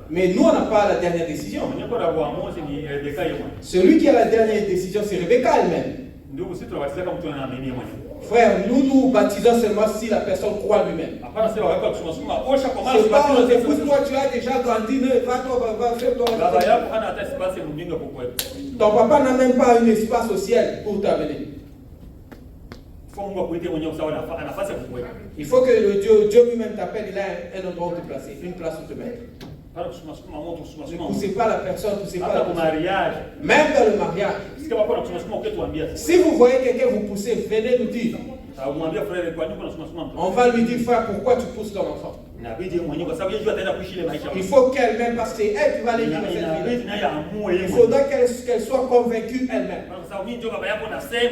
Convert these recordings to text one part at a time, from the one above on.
Mais nous, on n'a pas la dernière décision. Celui qui a la dernière décision, c'est Rebecca elle-même. Frère, nous nous baptisons seulement si la personne croit lui-même. C'est pas écoute-moi, tu as déjà grandi, va faire toi. Ton papa n'a même pas un espace au ciel pour t'amener. Il faut que le Dieu lui-même t'appelle, il a un endroit où te placer, une place où te mettre. Ne poussez pas la personne, ne poussez pas la personne. Même dans le mariage. Si vous voyez quelqu'un vous pousser, venez nous dire. On va lui dire, frère, pourquoi tu pousses ton enfant? Il faut qu'elle-même, parce que c'est elle qui va aller vivre cette vie. Il faudra qu'elle soit convaincue elle-même.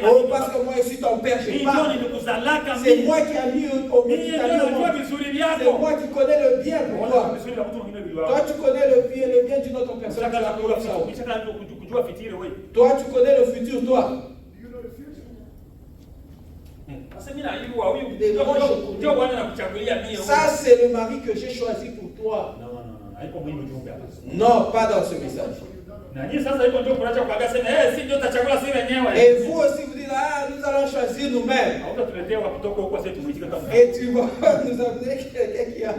Oh, parce que moi je suis ton père, je parle. C'est moi qui ai mis au milieu. C'est moi qui connais le bien pour toi. Toi, tu connais le bien d'une autre personne. Toi, tu connais le futur, toi. Ça, c'est le mari que j'ai choisi pour toi. Non, pas dans ce message. Et vous aussi, vous dites, ah, nous allons choisir nous-mêmes. Et tu vas nous amener quelqu'un qui a un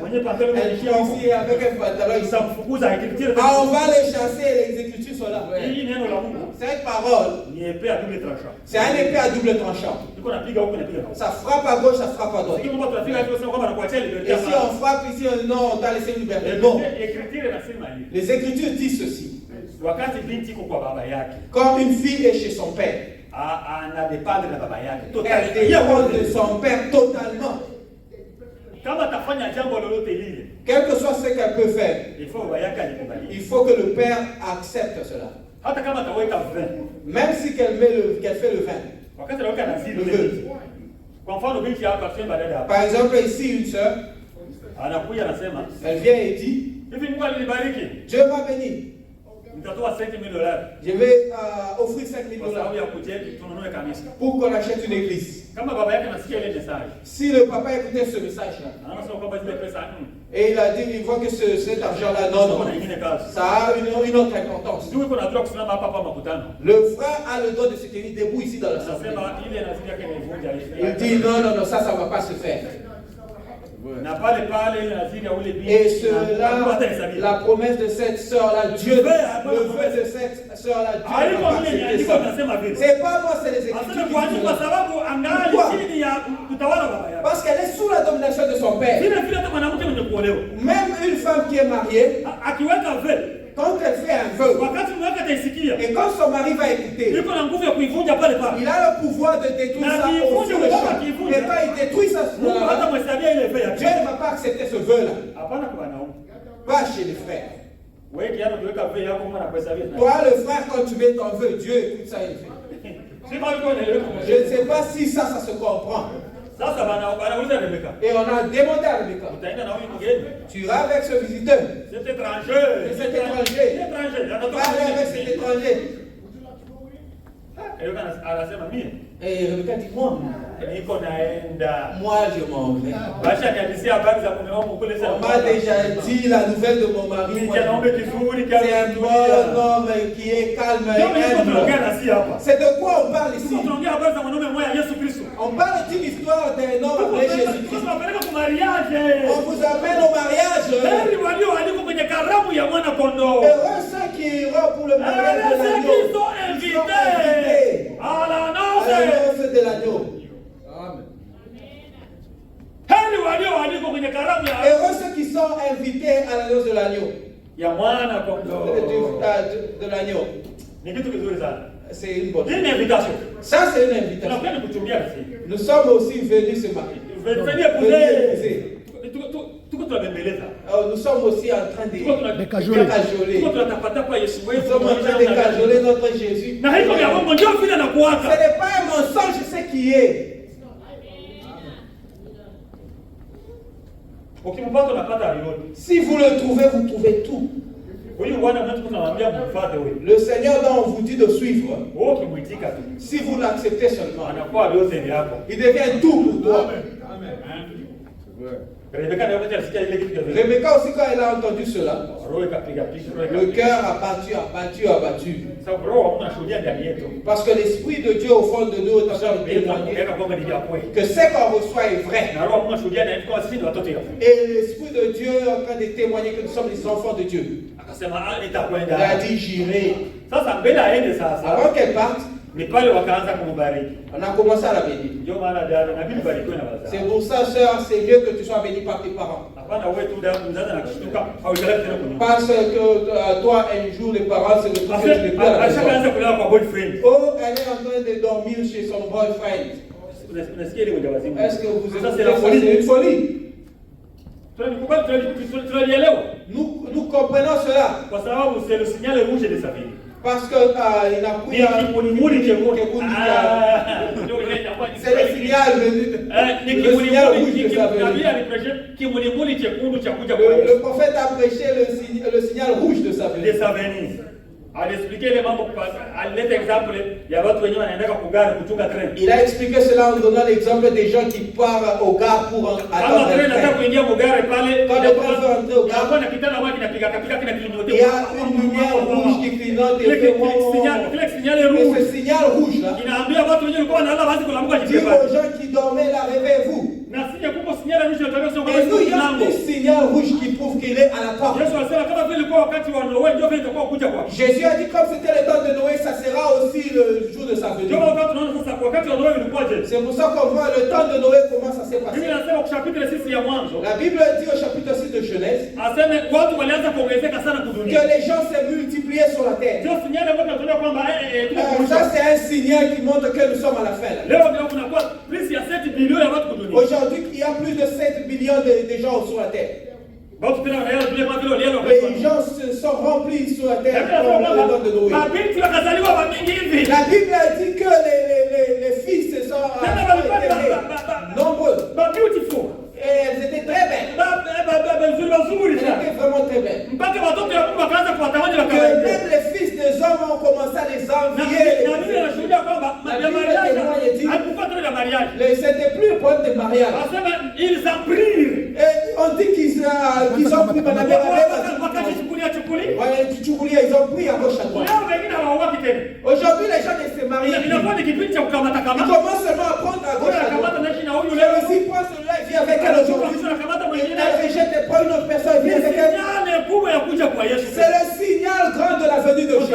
ici avec un pantalon. Ah, on va les chasser, les Écritures sont là. Cette parole, c'est un épée à double tranchant. Ça frappe à gauche, ça frappe à droite. Et si on frappe ici, non, on t'a laissé une liberté. Non. Les Écritures disent ceci. Quand une fille est chez son père, elle dépend de son père totalement. Quel que soit ce qu'elle peut faire, il faut que le père accepte cela. Même si qu'elle fait le vin. Par exemple, ici, une soeur, elle vient et dit, Dieu m'a béni. Je vais offrir $5,000 pour qu'on achète une église. Si le papa écoutait ce message-là, et il a dit, il voit que cet argent-là, non, ça a une autre importance. Le frère a le droit de se tenir debout ici dans la salle. Il dit, non, ça ne va pas se faire. Et cela, la promesse de cette sœur-là, Dieu, le vœu de cette sœur-là, Dieu n'a pas accepté ça. C'est pas moi, c'est les Écritures qui disent cela. Parce qu'elle est sous la domination de son père. Même une femme qui est mariée, quand elle fait un vœu, et quand son mari va écouter, il a le pouvoir de détruire ça au fond de champ. Et quand il détruit ça, Dieu ne va pas accepter ce vœu-là. Pas chez les frères. Toi, le frère, quand tu mets ton vœu, Dieu écoute ça, il fait. Je ne sais pas si ça se comprend. Et on a demandé à Rebecca. Tu vas avec ce visiteur. Cet étranger. Parlez avec cet étranger. Et Rebecca dit, moi je m'en vais. On m'a déjà dit la nouvelle de mon mari. C'est un bon homme qui est calme et humble. C'est de quoi on parle ici? On parle d'une histoire d'un homme appelé Jésus-Christ. On vous appelle au mariage. Heureux ceux qui iront pour le mariage de l'agneau. Ils sont invités à la noce de l'agneau. Heureux ceux qui sont invités à la noce de l'agneau. De l'agneau. C'est une bonne invitation. Ça, c'est une invitation. Nous sommes aussi venus se marier. Nous sommes aussi en train de cajoler. Nous sommes en train de cajoler notre Jésus. Ce n'est pas un mensonge, c'est ce qui est. Si vous le trouvez, vous trouvez tout. Le Seigneur dont on vous dit de suivre, si vous l'acceptez seulement, il devient tout pour toi. Amen. Rebecca aussi, quand elle a entendu cela, le cœur a battu. Parce que l'Esprit de Dieu au fond de nous est en train de témoigner que ce qu'on reçoit est vrai. Et l'Esprit de Dieu est en train de témoigner que nous sommes les enfants de Dieu. Il a dit j'irai. Avant qu'elle parte, on a commencé à la bénir. C'est pour ça, sœur, c'est mieux que tu sois béni par tes parents. Parce que toi, un jour, les parents, c'est le truc que tu n'es plus à la maison. Oh, elle est en train de dormir chez son boyfriend. Est-ce que vous êtes... C'est une folie. Nous comprenons cela. C'est le signal rouge de sa vie. Parce que il a pris c'est le signal rouge de sa venue. Le prophète a prêché le signal rouge de sa venue. Il a expliqué cela en donnant l'exemple des gens qui partent au gare pour attendre le train. Quand le train veut entrer au gare, il y a une lumière rouge qui clignote et fait et ce signal rouge là dit aux gens qui dormaient là, réveillez-vous. Et nous, il y a un signal rouge qui prouve qu'il est à la porte. Jésus a dit comme c'était le temps de Noé, ça sera aussi le jour de sa venue. C'est pour ça qu'on voit le temps de Noé, comment ça s'est passé. La Bible dit au chapitre 6 de Genèse que les gens s'est multipliés sur la terre. Ça c'est un signal qui montre que nous sommes à la fin. Aujourd'hui, il y a plus de 7 millions de gens sur la terre. Les gens se sont remplis sur la terre comme le temps de Noé. La Bible a dit que les fils se sont nombreux. Et elles étaient très belles. Elles étaient vraiment très belles. Que même les fils des hommes ont commencé à les envier. C'était plus le point de mariage. Ils en prirent. Et on dit qu'ils ont pris Madame ils ont pris à gauche à droite. Aujourd'hui, les gens ne se marient plus. Ils commencent seulement à prendre à gauche à droite. Et aussi, prend celui-là, il vient avec elle aujourd'hui. Il rejette et prend une autre personne, il vient avec elle. C'est le signal grand de la venue de Jésus.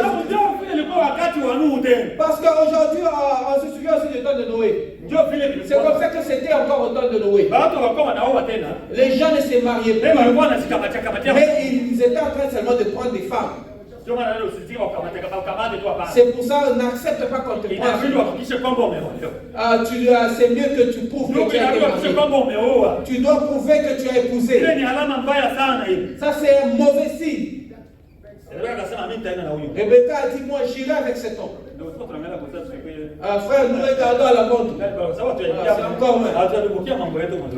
Parce qu'aujourd'hui, on se souvient aussi du temps de Noé. C'est comme ça que c'était encore au temps de Noé. Les gens ne se mariaient plus. Mais ils étaient en train seulement de prendre des femmes. C'est pour ça qu'on n'accepte pas qu'on te prenne. C'est mieux que tu prouves que tu as été marié. Tu dois prouver que tu as épousé. Ça c'est un mauvais signe. Rebecca a dit, moi j'irai avec cet homme. Frère, nous regardons à la montre. C'est encore mal.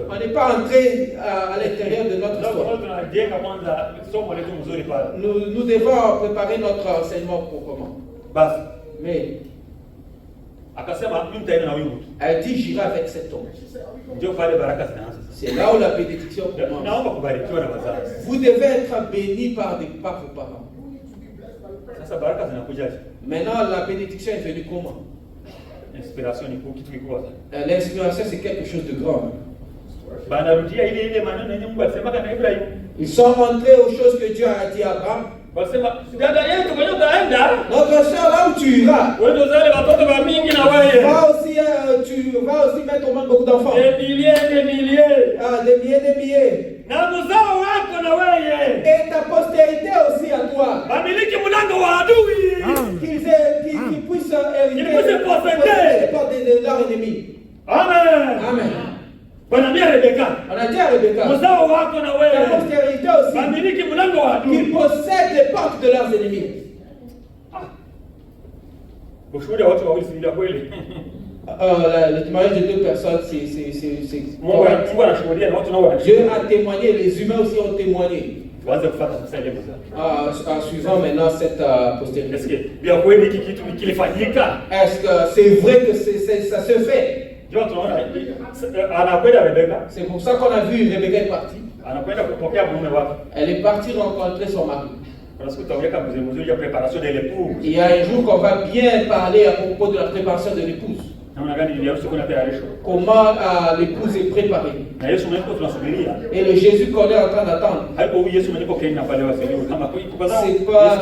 On n'est pas entré à l'intérieur de notre histoire. Nous devons préparer notre enseignement proprement. Mais elle dit j'irai avec cet homme. C'est là où la bénédiction commence. Vous devez être bénis par vos parents. Maintenant, la bénédiction est venue comment? L'inspiration, c'est quelque chose de grand. Ils sont rentrés aux choses que Dieu a dit à Abraham. Notre soeur, là où tu iras, tu vas aussi mettre au monde beaucoup d'enfants. Des milliers. Et ta postérité aussi à toi. Qu'ils puissent hériter les portes de leur ennemi. Amen. On a dit à Rebecca, ta postérité aussi, qu'ils possèdent les portes de leurs ennemis. Le témoignage de deux personnes, c'est Dieu a témoigné, les humains aussi ont témoigné. Suivant maintenant cette postérité. Est-ce que c'est vrai que ça se fait? C'est pour ça qu'on a vu Rebecca est partie. Elle est partie rencontrer son mari. Il y a un jour qu'on va bien parler à propos de la préparation de l'épouse. Comment l'épouse est préparée. Et le Jésus qu'on est en train d'attendre. C'est pas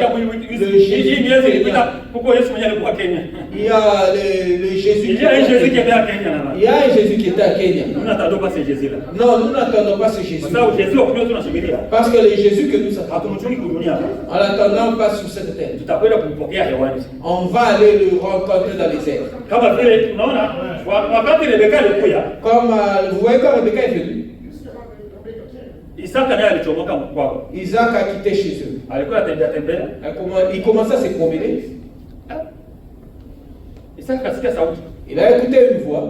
le Jésus qui est là. Il y a le Jésus qui est à Kenya. Il y a un Jésus qui était à Kenya. Nous n'attendons pas ce Jésus-là. Non, nous n'attendons pas ce Jésus. Parce que le Jésus que nous attendons, en l'attendant pas sur cette terre. On va aller le rencontrer dans les airs. Comme vous voyez quand Rebecca est venue, Isaac a quitté chez eux. Il commençait à se promener. Il a écouté une voix.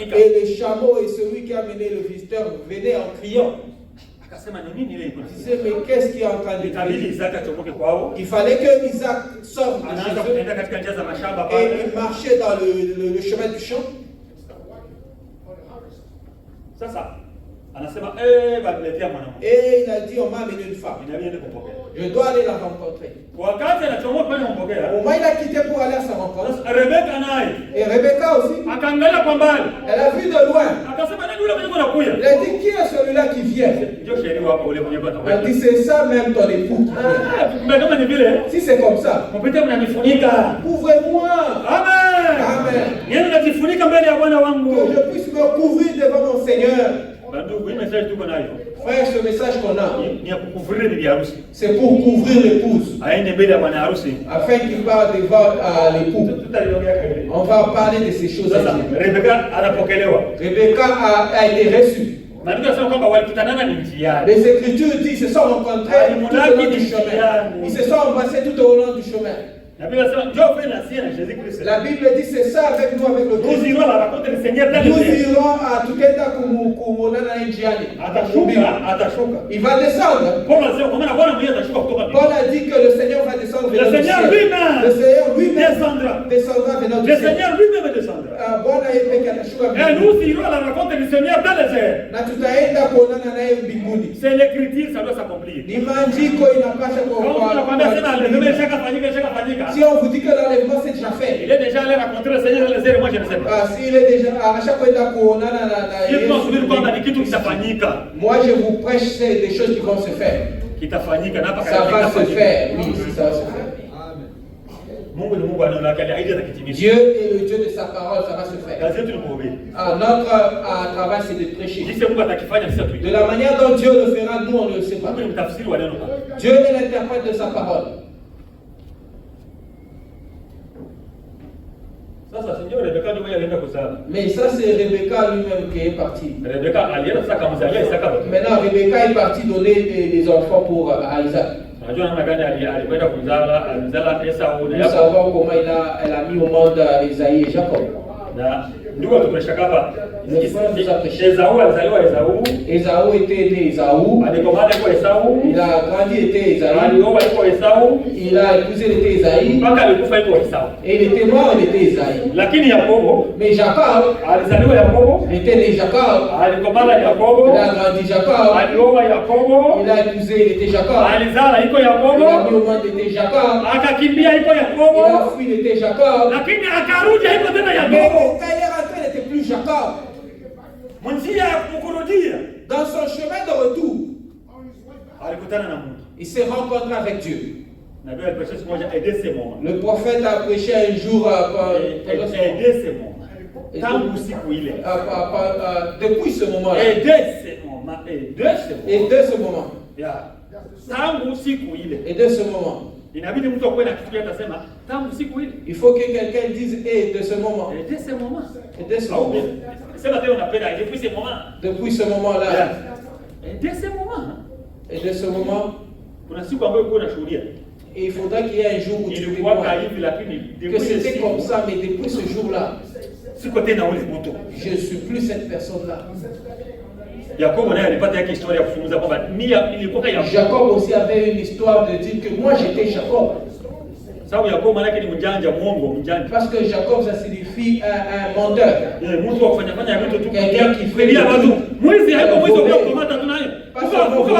Et les chameaux et celui qui a mené le visiteur venaient en criant. Il disait, mais qu'est-ce qui est en train de dire? Il fallait que Isaac sorte de chez eux et il marchait dans le chemin du champ. Et il a dit, on m'a amené une femme. Je dois aller la rencontrer. Au moins il a quitté pour aller à sa rencontre. Et Rebecca aussi. Elle a vu de loin. Elle a dit, qui est celui-là qui vient? Elle dit, c'est ça même ton époux qui vient. Si c'est comme ça, couvrez-moi. Amen. Que je puisse me couvrir devant mon Seigneur. Frère, ce message qu'on a, c'est pour couvrir l'épouse, afin qu'il parle devant l'époux. On va parler de ces choses. Rebecca a été reçue. Les Écritures disent qu'ils se sont rencontrés tout au long du chemin. Ils se sont embrassés tout au long du chemin. La Bible dit c'est ça avec nous, avec le Christ. Nous irons à la rencontre du Seigneur. Nous irons à Tukenda Kumonana Indiani. Il va descendre. Paul a dit que le Seigneur va descendre vers notre ciel. Le Seigneur lui-même descendra vers notre ciel. Le Seigneur lui-même descendra. Et nous irons à la rencontre du Seigneur dans les airs. C'est l'écriture, ça doit s'accomplir. Si on vous dit que l'enlèvement c'est déjà fait. Il est déjà allé rencontrer le Seigneur dans les airs, moi je ne sais pas. S'il est déjà à chaque fois moi je vous prêche des choses qui vont se faire. Ça va se faire, oui, ça va se faire. Dieu est le Dieu de sa parole, ça va se faire. Notre travail c'est de prêcher. De la manière dont Dieu le fera, nous on ne le sait pas. Dieu est l'interprète de sa parole. Mais ça c'est Rebecca lui-même qui est parti. Maintenant Rebecca est partie donner des enfants pour Isaac. Nous savons comment elle a mis au monde Isaïe et Jacob. Ésaü était né Ésaü. Il a grandi, était Ésaü. Il a épousé, il était Isaïe. Et il était mort, il était Isaïe. Mais Jacob, il était né Jacob. Il a grandi Jacob. Il a épousé, il était Jacob. Il a mis au monde, il était Jacob. Il a fui, il était Jacob. Mais quand il est rentré, il n'était plus Jacob. Dans son chemin de retour, il s'est rencontré avec Dieu. Le prophète a prêché un jour depuis ce moment-là. Et de ce moment. Il faut que quelqu'un dise et de ce moment. Et de ce moment. Et de ce moment. Depuis ce moment-là. Et de ce moment. Et de ce moment. Et il faudra qu'il y ait un jour où tu vois que c'était comme ça, mais depuis ce jour-là, je ne suis plus cette personne-là. Jacob aussi avait une histoire de dire que moi j'étais Jacob. Sababu Yakobo maana yake ni mjanja, muongo, mjanja. Parce que Jacob ça signifie un menteur. Mtu akufanya vitu tu quelqu'un qui fait watu. Mwizi hapo mwizi ukamata tunaye. Kwa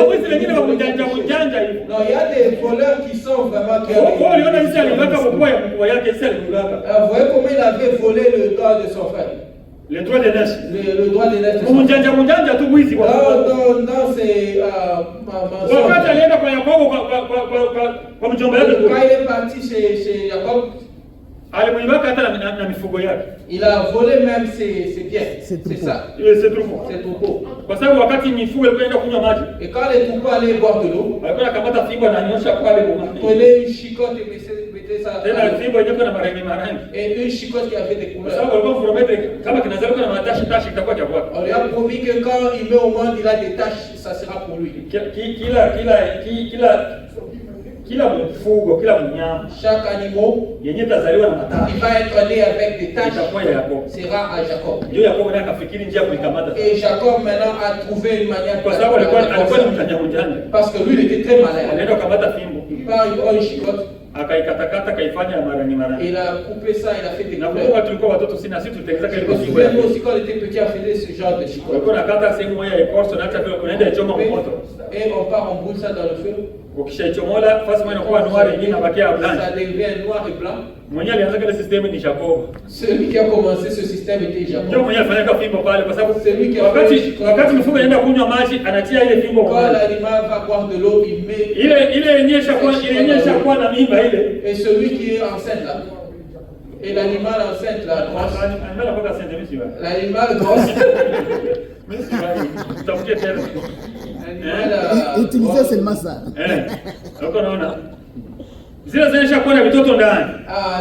mwizi wengine wa mjanja hivi. Non, il y a des voleurs qui sont vraiment qui Kwa hiyo unaona sisi alibaka mkubwa yake sisi alibaka. Vous voyez comment il avait volé le droit de son frère. Le droit de naissance. Le droit de naissance. Mjanja tu mwizi kwa. Non, c'est wakati alienda kwa Yakobo kwa mjomba yake. Quand il est parti chez Jacob, alimwibaka hata na mifugo yake. Il a volé même ses biens. C'est ça. C'est troupeau. Kwa sababu wakati mifugo ilikuwa kunywa maji. Et quand les troupeaux allaient boire de l'eau, alikuwa akamata fimbo na nyosha pale kwa maji. Prenez une chicotte et mettez ça. Tena fimbo yenyewe na marangi. Et une chicotte qui avait des couleurs. Sababu alikuwa mfuromete kama kinazalika na matashi itakuwa cha kwake. On lui a promis que quand il met au monde, il a des taches, ça sera pour lui. Kila mfugo, kila mnyama, chaque animal yenye tazaliwa na matashi, il va être né avec des taches, sera à Jacob. Ndio Yakobo naye akafikiri njia kulikamata. Et Jacob maintenant a trouvé une manière kwa sababu alikuwa mjanja. Parce que lui il était très malin. Alienda kamata fimbo. Il part une chicotte. Akaikatakata kaifanya marani. Il a coupé ça, il a fait des couleurs. Na kwa tulikuwa watoto sina sisi tutengeneza kile fimbo. Nous aussi quand on était petit on faisait ce genre de chicotte. Alikuwa nakata sehemu moja ya ecorso na hata unaenda ichoma moto. Et on part on brûle ça dans le feu. Ukishaichomola fasi moja inakuwa noir yenyewe inabakia blanc. Ça devient noir et blanc. Mwenye alianza kile system ni Jacob. Celui qui a commencé ce système était Jacob. Ndio mwenye alifanya fimbo pale kwa sababu celui qui wakati mfugo anaenda kunywa maji anatia ile fimbo kwa. Quand l'animal va boire de l'eau, il met ile yenyewe kwa na mimba ile. Et celui qui est enceinte là. Et l'animal enceinte là. L'animal grosse. Utilisez seulement ça. Donc on a zile zinaisha kuwa na vitoto ndani.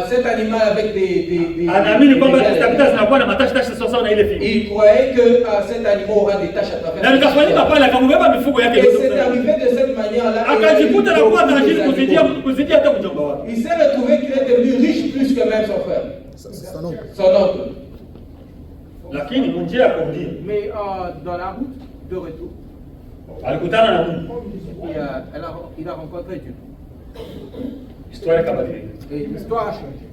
Cet animal avec des anaamini kwamba zitakuta zinakuwa na matashi sawa na ile fimbo. Il croyait que cet animal aura des taches à travers. Na nikafanyika pale akambeba mifugo yake yote. Et c'est arrivé de cette manière là. Akajikuta na kuwa tajiri kuzidia hata mjomba wake. Il s'est retrouvé qu'il est devenu riche plus que même son frère. Son oncle. Lakini munjia kumjia. Mais dans la route de retour, alikutana na Mungu. Il a rencontré Dieu. Histoire kabadilika. Et l'histoire a changé.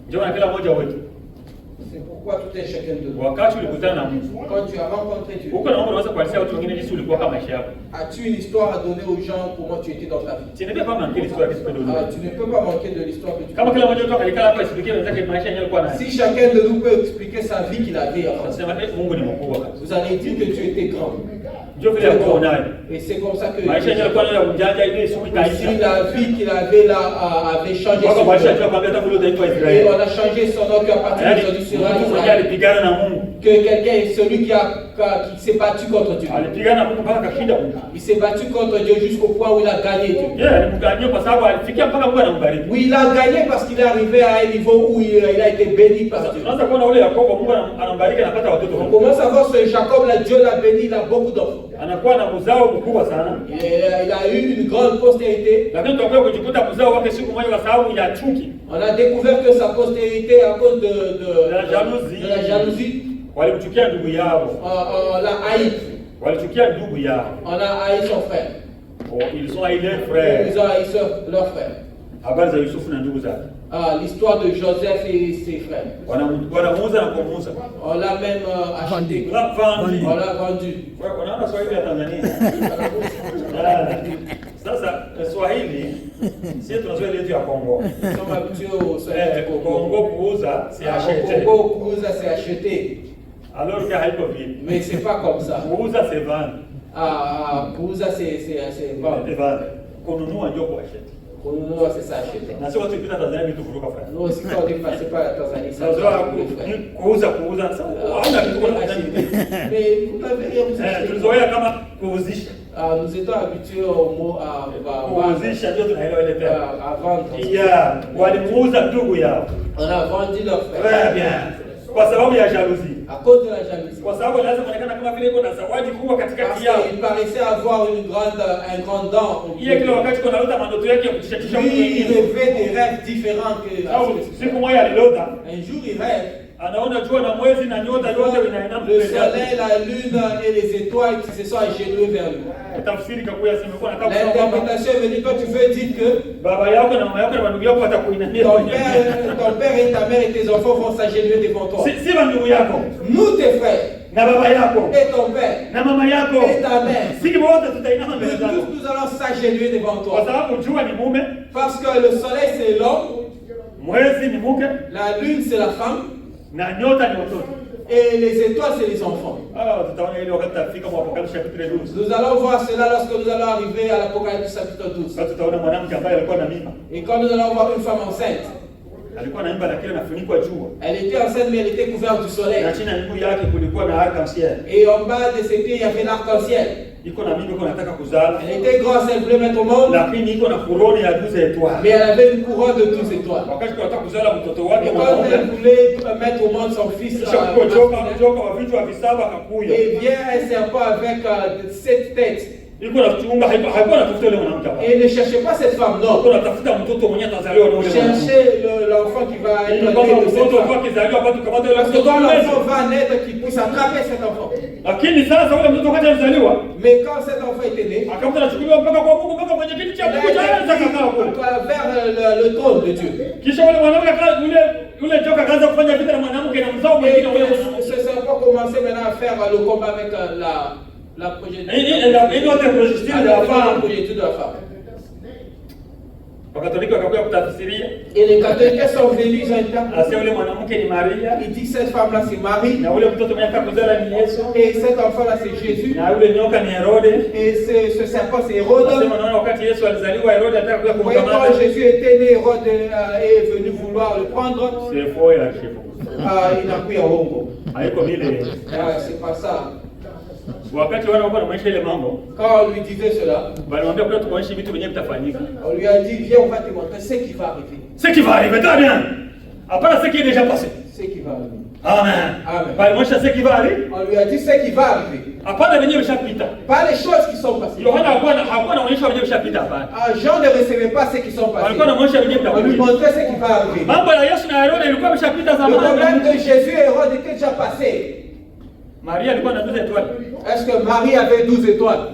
Ndio na kila mmoja wetu. C'est pourquoi tout un chacun de nous. Wakati ulikutana na Mungu. Quand tu as rencontré Dieu. Uko na unaweza kuelezea watu wengine jinsi ulikuwa kama maisha yako. As-tu une histoire à donner aux gens comment tu étais dans ta vie? Tu ne peux pas manquer l'histoire que tu peux donner. Tu ne peux pas manquer de l'histoire que tu peux. Kama kila mmoja wetu alikala hapa expliquer wenzake maisha yake alikuwa nayo. Si chacun de nous peut expliquer sa vie qu'il avait avant. Mungu ni mkubwa. Vous allez dire que tu étais grand. Et c'est comme ça que la vie qu'il avait là avait changé son nom. Et on a changé son nom qu'à partir d'aujourd'hui sera Israël. Que quelqu'un est celui qui s'est battu contre Dieu. Il s'est battu contre Dieu jusqu'au point où il a gagné Dieu. Oui, il a gagné parce qu'il est arrivé à un niveau où il a été béni par Dieu. On commence à voir ce Jacob là, Dieu l'a béni, il a beaucoup d'enfants. Il a eu une grande postérité. On a découvert que sa postérité à cause de la jalousie. On l'a haï. On a haï son frère. Ils ont haï leur frère. Ils ont haï leur frère. L'histoire de Joseph et ses frères. On l'a même acheté. On l'a vendu. Sasa Swahili sisi tunazoea letu ya Kongo. Kongo kuuza c'est acheter. Kongo kuuza c'est acheter. Alors que haiko vile. Mais c'est pas comme ça. Kuuza c'est vendre. Kuuza c'est vendre. Kununua ndio kuacheter. Kununua c'est ça acheter. Na sio watu kupita Tanzania vitu vuruka frère. Nous aussi quand on est passé par la Tanzanie ça. Kuuza ça. Hauna kitu kwa acheter. Mais vous n'avez rien vous acheter. Tulizoea kama kuuzisha. Nous étions habitués au mot à vendre. On a vendu leur frère. Très bien. Kwa sababu ya jalousie. À cause de la jalousie. Kwa sababu lazima kuonekana kama vile iko na zawadi kubwa katikati yao. Il paraissait avoir un grand dent. Ile kile wakati kuna lota mandoto yake ya kutishatisha. Il rêvait des rêves différents que. Siku moja alilota. Un jour il rêve. Le soleil, la lune et les étoiles qui se sont agenouillés vers lui. L'interprétation veut dire, quand tu veux dire que ton père et ta mère et tes enfants vont s'agenouiller devant toi. Nous, tes frères, et ton père, et ta mère, nous allons s'agenouiller devant toi. Parce que le soleil c'est l'homme, la lune c'est la femme, et les étoiles c'est les enfants. Nous allons voir cela lorsque nous allons arriver à l'Apocalypse chapitre 12. Et quand nous allons voir une femme enceinte, elle était enceinte mais elle était couverte du soleil. Et en bas de ses pieds il y avait l'arc-en-ciel. Elle était grosse, elle voulait mettre au monde. Mais elle avait une couronne de 12 étoiles. Et quand elle voulait mettre au monde son fils, et vient un serpent avec 7 têtes. Et ne cherchez pas cette femme, non. Cherchez l'enfant qui va être né de cette femme. Parce que quand l'enfant va naître, qu'il puisse attraper cet enfant. Mais quand cet enfant était né, vers le trône de Dieu. Et ce serpent commençait maintenant à faire le combat avec la progéniture de la femme. Et les catholiques sont venus, ils ont interprété. Il dit cette femme-là c'est Marie. Et cet enfant-là c'est Jésus. Et ce serpent c'est Hérode. Et quand Jésus était né, Hérode est venu vouloir le prendre. Il n'a pris un hongo. C'est pas ça. Quand on lui disait cela, on lui a dit, viens, on va te montrer ce qui va arriver. Ce qui va arriver, très bien. Après ce qui est déjà passé. Ce qui va arriver. Amen. Ce qui va arriver. On lui a dit ce qui va arriver. Pas les choses qui sont passées. Jean ne recevait pas ce qui sont passés. On lui montrait ce qui va arriver. Le problème de Jésus et Hérode était déjà passé. Est-ce que Marie avait 12 étoiles?